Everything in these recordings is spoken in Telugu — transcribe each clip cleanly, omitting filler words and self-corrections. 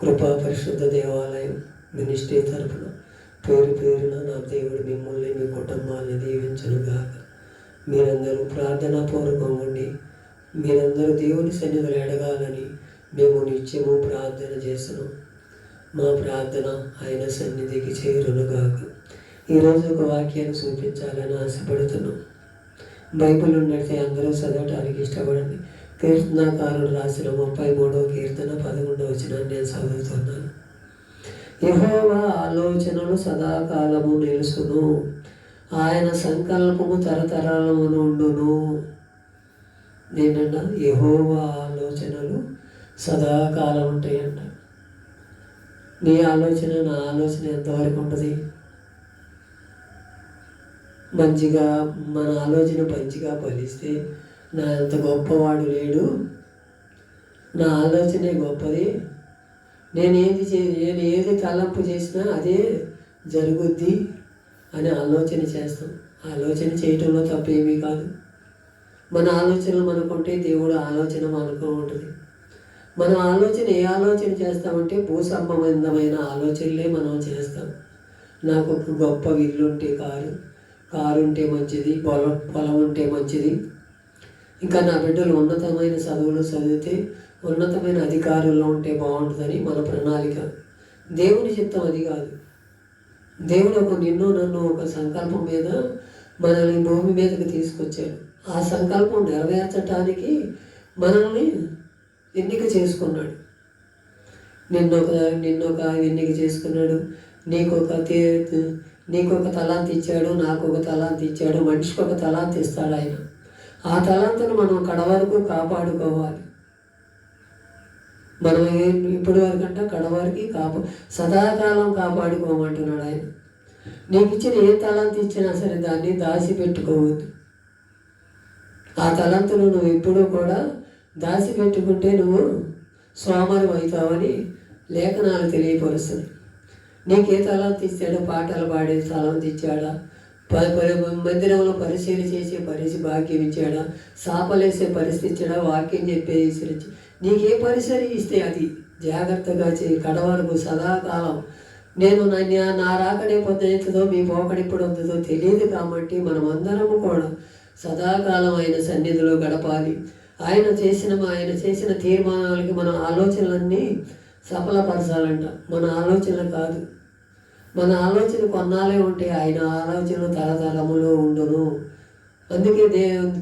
కృపా పరిశుద్ధ దేవాలయం మినిస్ట్రీ తరఫున పేరు పేరున నా దేవుడు మిమ్మల్ని మీ కుటుంబాన్ని దీవించునుగాక. మీరందరూ ప్రార్థనాపూర్వకంగా ఉండి మీరందరూ దేవుని సన్నిధిలో ఎడగాలని మేము నిత్యము ప్రార్థన చేస్తున్నాం. మా ప్రార్థన ఆయన సన్నిధికి చేరునుగాక. ఈరోజు ఒక వాక్యాన్ని చూపించాలని ఆశపడుతున్నాం. బైబిల్ ఉన్నట్టే అందరూ చదవటానికి ఇష్టపడండి. కీర్తనాకారుడు రాసిన 33వ కీర్తన 11వ వచనాన్ని నేను చదువుతున్నాను. యెహోవా ఆలోచనలు సదాకాలము నిలుసును, ఆయన సంకల్పము తరతరాలము నుండును. నేనన్నా యెహోవా ఆలోచనలు సదాకాలం ఉంటాయంట. నీ ఆలోచన నా ఆలోచన ఎంతవరకు ఉంటుంది? మంచిగా మన ఆలోచన మంచిగా ఫలిస్తే నా అంత గొప్పవాడు లేడు, నా ఆలోచనే గొప్పది, నేను ఏది తలంపు చేసినా అదే జరుగుద్ది అని ఆలోచన చేస్తాం. ఆలోచన చేయటంలో తప్పేమీ కాదు. మన ఆలోచనలు మనకుంటే దేవుడు ఆలోచన మనకు ఉంటుంది. మనం ఏ ఆలోచన చేస్తామంటే భూ సంబంధమైన ఆలోచనలే మనం చేస్తాం. నాకు ఒక గొప్ప ఇల్లు ఉంటే కారు ఉంటే మంచిది, పొలం ఉంటే మంచిది, ఇంకా నా బిడ్డలు ఉన్నతమైన చదువులు చదివితే ఉన్నతమైన అధికారుల్లో ఉంటే బాగుంటుందని మన ప్రణాళిక. దేవుని చిత్తం అది కాదు. దేవుడు నన్ను ఒక సంకల్పం మీద మనల్ని భూమి మీదకి తీసుకొచ్చాడు. ఆ సంకల్పం నెరవేర్చడానికి మనల్ని ఎన్నిక చేసుకున్నాడు. నిన్నొక ఎన్నిక చేసుకున్నాడు. నీకు ఒక తలాంతి ఇచ్చాడు, నాకు ఒక తలాంతి ఇచ్చాడు, మనిషికి ఒక తలాంతి ఇస్తాడు ఆయన. ఆ తలాంతను మనం కడవరకు కాపాడుకోవాలి. మనం ఇప్పటి వరకంటే కడవరికి సదాకాలం కాపాడుకోమంటున్నాడు ఆయన. నీకు ఇచ్చిన ఏ తలాంతి ఇచ్చినా సరే దాన్ని దాచిపెట్టుకోవద్దు. ఆ తలాంతును నువ్వు ఎప్పుడూ కూడా దాచిపెట్టుకుంటే నువ్వు సోమరి అవుతావని లేఖనాలు తెలియపరుస్తుంది. నీకే తలాంతి ఇచ్చాడో? పాటలు పాడే తలాంతి ఇచ్చాడా? మందిరంలో పరిశీలి చేసే భాగ్యం ఇచ్చాడా? సాపలేసే పరిస్థితి ఇచ్చాడా? వాక్యం చెప్పేసి నీకే పరిసరి ఇస్తే అది జాగ్రత్తగా చేయి. కడవరకు సదాకాలం. నేను నా రాకడే పొద్దుతుందో మీ పోకడి ఇప్పుడు వద్దుదో తెలియదు కాబట్టి మనం అందరము కూడా సదాకాలం ఆయన సన్నిధిలో గడపాలి. ఆయన చేసిన తీర్మానాలకి మన ఆలోచనలన్నీ సఫలపరచాలంట. మన ఆలోచనలు కాదు. మన ఆలోచన కొన్నాళ్ళే ఉంటే ఆయన ఆలోచనలు తరతరములో ఉండును. అందుకే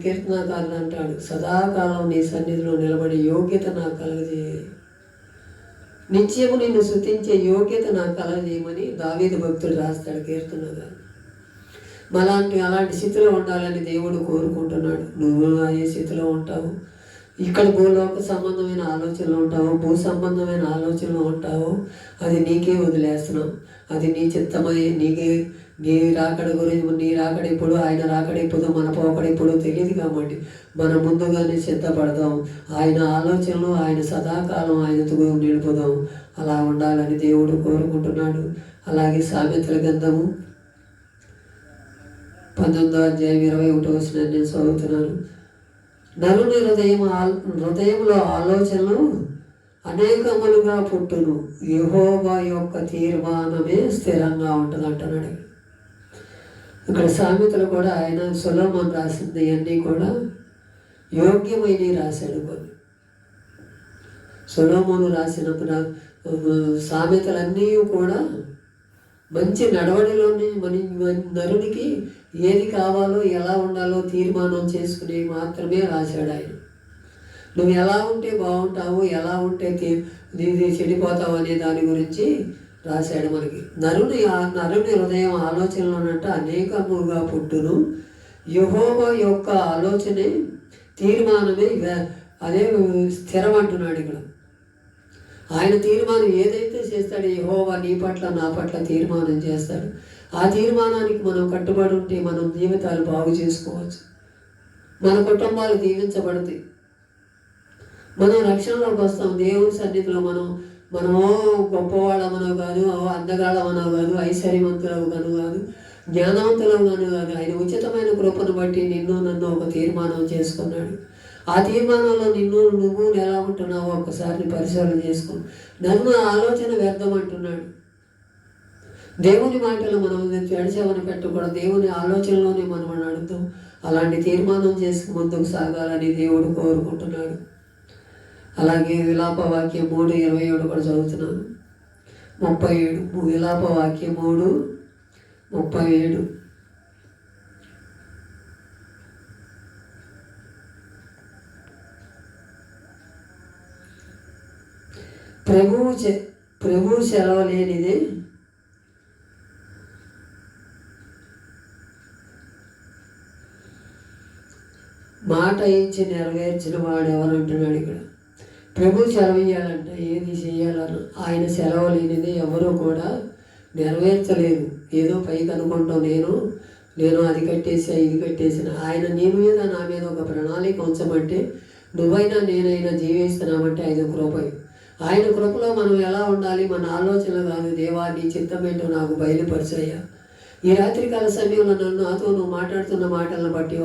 కీర్తనాకారుడు అంటాడు, సదాకాలం నీ సన్నిధిలో నిలబడే యోగ్యత నాకు కలగజేయాలి, నిత్యము నిన్ను స్తుతించే యోగ్యత నాకు కలగజేయమని దావీదు భక్తుడు రాస్తాడు కీర్తనగా. అలాంటి స్థితిలో ఉండాలని దేవుడు కోరుకుంటున్నాడు. నువ్వు ఏ స్థితిలో ఉంటావు? ఇక్కడ భూలోక సంబంధమైన ఆలోచనలు ఉంటావు, భూ సంబంధమైన ఆలోచనలు ఉంటావు, అది నీకే వదిలేస్తున్నావు. అది నీ చిత్తమై నీ రాకడ గురించి, నీ రాకడ ఇప్పుడు, ఆయన రాకడ ఇప్పుడు, మన పోకడ ఇప్పుడు తెలియదు కాబట్టి మనం ముందుగానే సిద్ధపడదాం. ఆయన ఆలోచనలు ఆయన సదాకాలం ఆయనతో నిలుపుదాం. అలా ఉండాలని దేవుడు కోరుకుంటున్నాడు. అలాగే సామెతల గ్రంథము 19వ అధ్యాయం 21వ వచనాన్ని నేను చదువుతున్నాను. నరుని హృదయంలో ఆలోచనలు అనేకములుగా పుట్టును, యెహోవా యొక్క తీర్మానమే స్థిరంగా ఉంటుంది అంటున్నాడు. ఇక్కడ సామెతలు కూడా ఆయన సొలొమోను రాసింది అన్నీ కూడా యోగ్యమైనవి రాశాడు. కొన్ని సొలొమోను రాసిన సామెతలన్నీ కూడా మంచి నడవడిలోని నరునికి ఏది కావాలో ఎలా ఉండాలో తీర్మానం చేసుకుని మాత్రమే రాశాడు ఆయన. నువ్వు ఎలా ఉంటే బాగుంటావు, ఎలా ఉంటే చెడిపోతావు అనే దాని గురించి రాశాడు మనకి. నరుని హృదయం ఆలోచనలు ఉన్నట్టు అనేకముగా పుట్టును, యెహోవా యొక్క ఆలోచనే తీర్మానమే అదే స్థిరం అంటున్నాడు ఇక్కడ. ఆయన తీర్మానం ఏదైతే చేస్తాడో యెహోవా నీ పట్ల నా పట్ల తీర్మానం చేస్తాడు. ఆ తీర్మానానికి మనం కట్టుబడి ఉంటే మనం జీవితాలు బాగు చేసుకోవచ్చు, మన కుటుంబాలు దీవించబడతాయి, మనం రక్షణలోకి వస్తాం. దేవుని సన్నిధిలో మనమో గొప్పవాళ్ళమనో కాదు, అందగాళ్ళమనో కాదు, ఐశ్వర్యవంతులము కాదు, జ్ఞానవంతులము కాదు. ఆయన ఉచితమైన కృపను బట్టి నన్ను ఒక తీర్మానం చేసుకున్నాడు. ఆ తీర్మానంలో నువ్వు ఎలా ఉంటున్నావో ఒక్కసారి పరిశీలన చేసుకో. నన్ను ఆలోచన వ్యర్థం అంటున్నాడు. దేవుని మాటలు మనం చెడిచేవని పెట్టకూడదు. దేవుని ఆలోచనలోనే మనం నడుద్దాం. అలాంటి తీర్మానం చేసి ముందుకు సాగాలని దేవుడు కోరుకుంటున్నాడు. అలాగే విలాప వాక్యం 3:27 కూడా చదువుతున్నాను. 37 విలాప వాక్యం 3:37. ప్రభువు సెలవు లేనిదే మాట ఇచ్చి నెరవేర్చిన వాడు ఎవరంటున్నాడు ఇక్కడ. ప్రభు సెలవు ఇయ్యాలంట, ఏది చేయాలన్నా ఆయన సెలవు లేనిదే ఎవరూ కూడా నెరవేర్చలేదు. ఏదో పైకి అనుకుంటాం, నేను అది కట్టేసా ఇది కట్టేసిన. ఆయన నీ మీద నా మీద ఒక ప్రణాళిక ఉంచమంటే నువ్వైనా నేనైనా జీవిస్తున్నామంటే ఆయన కృప. ఆయన కృపలో మనం ఎలా ఉండాలి, మన ఆలోచన కాదు. దేవా నీ చిత్తం ఏంటో నాకు బయలుపరిచయ్యా. ఈ రాత్రికాల సమయంలో నాతో నువ్వు మాట్లాడుతున్న మాటలను బట్టి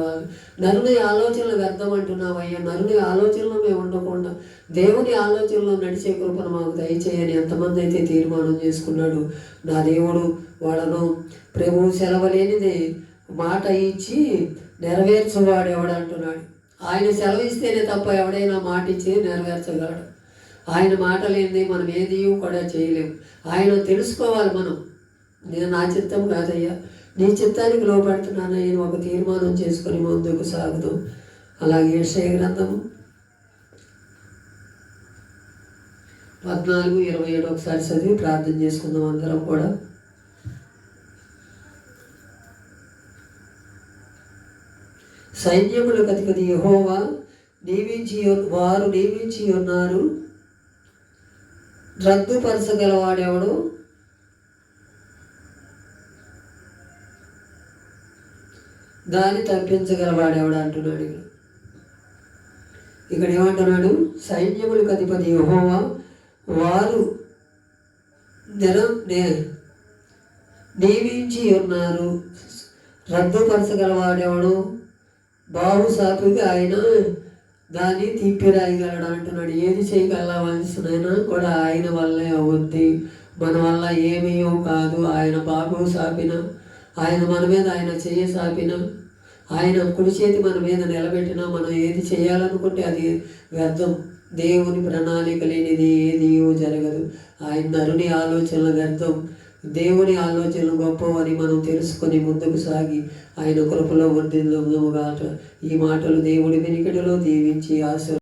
నరుని ఆలోచనలు వ్యర్థం అంటున్నావయ్యా. నరుని ఆలోచనలో మేము ఉండకుండా దేవుని ఆలోచనలో నడిచే కృపను మాకు దయచేయని ఎంతమంది అయితే తీర్మానం చేసుకున్నాడు నా దేవుడు వాళ్ళను ప్రభువు సెలవు లేనిదే మాట ఇచ్చి నెరవేర్చువాడు ఎవడు అంటున్నాడు. ఆయన సెలవు ఇస్తేనే తప్ప ఎవడైనా మాట ఇచ్చి నెరవేర్చగలడు. ఆయన మాట లేనిది మనం ఏది కూడా చేయలేము. ఆయన తెలుసుకోవాలి మనం. నేను నా చిత్తం కాదయ్యా, నీ చిత్తానికి లోపడుతున్నాను నేను ఒక తీర్మానం చేసుకొని ముందుకు సాగుదాం. అలాగే యెషయా గ్రంథం 14:27 ఒకసారి చదివి ప్రార్థన చేసుకుందాం అందరం కూడా. సైన్యములకు అధిపతి యెహోవా వారు నియమించి ఉన్నారు, రద్దుపరచగలవాడెవడు? దాన్ని తప్పించగలవాడెవడు అంటున్నాడు. ఇక్కడ ఏమంటున్నాడు? సైన్యములకు అధిపతి యెహోవా వారు నియమించి ఉన్నారు, రద్దుపరచగలవాడెవడు? బాహుసాపిగా ఆయన దాన్ని తిప్పిరాయగలడు అంటున్నాడు. ఏది చేయగలవలసినైనా కూడా ఆయన వల్లే అవుద్ది, మన వల్ల ఏమీ కాదు. ఆయన బాహు సాపిన, ఆయన మన మీద ఆయన చెయ్యి సాపిన, ఆయన కుడి చేతి మన మీద నిలబెట్టినా మనం ఏది చేయాలనుకుంటే అది వ్యర్థం. దేవుని ప్రణాళిక లేనిది ఏది జరగదు. ఆయన నరుని ఆలోచనలు వ్యర్థం, దేవుని ఆలోచనలు గొప్పవని మనం తెలుసుకొని ముందుకు సాగి ఆయన కృపలో వర్ధిల్లుదుముగాక. ఈ మాటలు దేవుడి వెనుకటిలో దీవించి